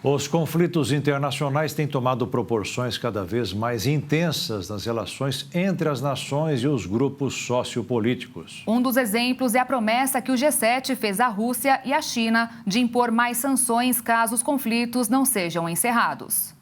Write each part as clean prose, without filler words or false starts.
Os conflitos internacionais têm tomado proporções cada vez mais intensas nas relações entre as nações e os grupos sociopolíticos. Um dos exemplos é a promessa que o G7 fez à Rússia e à China de impor mais sanções caso os conflitos não sejam encerrados.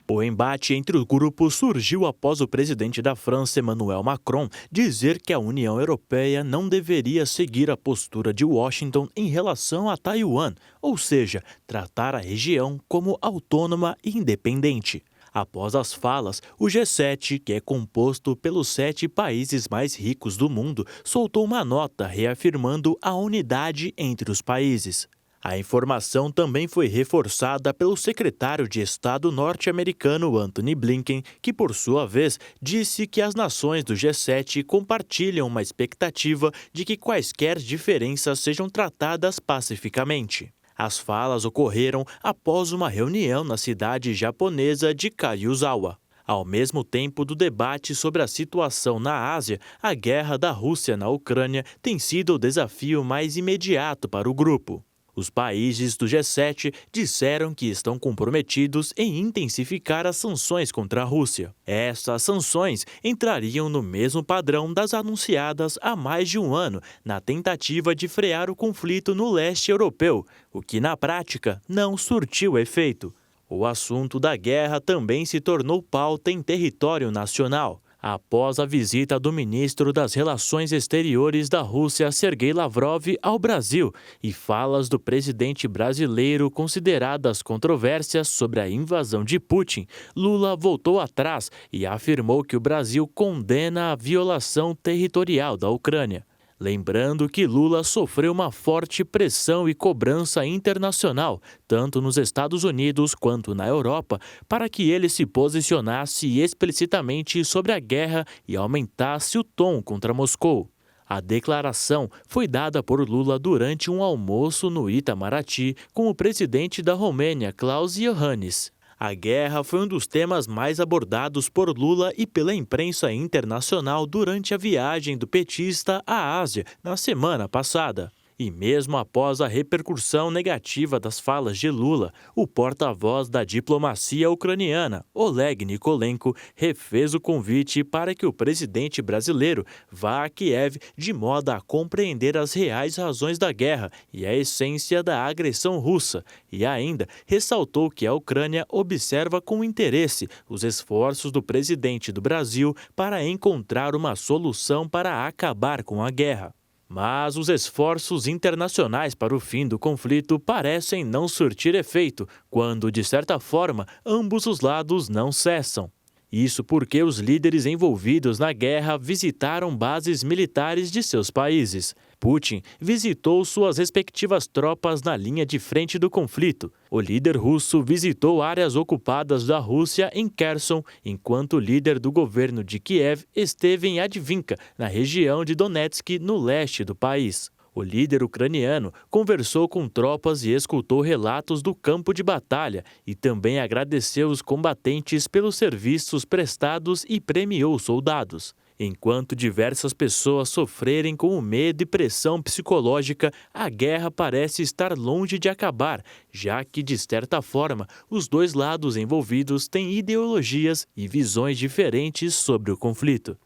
O embate entre os grupos surgiu após o presidente da França, Emmanuel Macron, dizer que a União Europeia não deveria seguir a postura de Washington em relação a Taiwan, ou seja, tratar a região como autônoma e independente. Após as falas, o G7, que é composto pelos 7 países mais ricos do mundo, soltou uma nota reafirmando a unidade entre os países. A informação também foi reforçada pelo secretário de Estado norte-americano Antony Blinken, que, por sua vez, disse que as nações do G7 compartilham uma expectativa de que quaisquer diferenças sejam tratadas pacificamente. As falas ocorreram após uma reunião na cidade japonesa de Karuizawa. Ao mesmo tempo do debate sobre a situação na Ásia, a guerra da Rússia na Ucrânia tem sido o desafio mais imediato para o grupo. Os países do G7 disseram que estão comprometidos em intensificar as sanções contra a Rússia. Essas sanções entrariam no mesmo padrão das anunciadas há mais de um ano, na tentativa de frear o conflito no leste europeu, o que na prática não surtiu efeito. O assunto da guerra também se tornou pauta em território nacional. Após a visita do ministro das Relações Exteriores da Rússia, Sergei Lavrov, ao Brasil, e falas do presidente brasileiro consideradas controvérsias sobre a invasão de Putin, Lula voltou atrás e afirmou que o Brasil condena a violação territorial da Ucrânia. Lembrando que Lula sofreu uma forte pressão e cobrança internacional, tanto nos Estados Unidos quanto na Europa, para que ele se posicionasse explicitamente sobre a guerra e aumentasse o tom contra Moscou. A declaração foi dada por Lula durante um almoço no Itamaraty com o presidente da Romênia, Klaus Iohannis. A guerra foi um dos temas mais abordados por Lula e pela imprensa internacional durante a viagem do petista à Ásia na semana passada. E mesmo após a repercussão negativa das falas de Lula, o porta-voz da diplomacia ucraniana, Oleg Nikolenko, refez o convite para que o presidente brasileiro vá a Kiev de modo a compreender as reais razões da guerra e a essência da agressão russa, e ainda ressaltou que a Ucrânia observa com interesse os esforços do presidente do Brasil para encontrar uma solução para acabar com a guerra. Mas os esforços internacionais para o fim do conflito parecem não surtir efeito, quando, de certa forma, ambos os lados não cessam. Isso porque os líderes envolvidos na guerra visitaram bases militares de seus países. Putin visitou suas respectivas tropas na linha de frente do conflito. O líder russo visitou áreas ocupadas da Rússia em Kherson, enquanto o líder do governo de Kiev esteve em Advinka, na região de Donetsk, no leste do país. O líder ucraniano conversou com tropas e escutou relatos do campo de batalha e também agradeceu os combatentes pelos serviços prestados e premiou soldados. Enquanto diversas pessoas sofrerem com o medo e pressão psicológica, a guerra parece estar longe de acabar, já que, de certa forma, os dois lados envolvidos têm ideologias e visões diferentes sobre o conflito.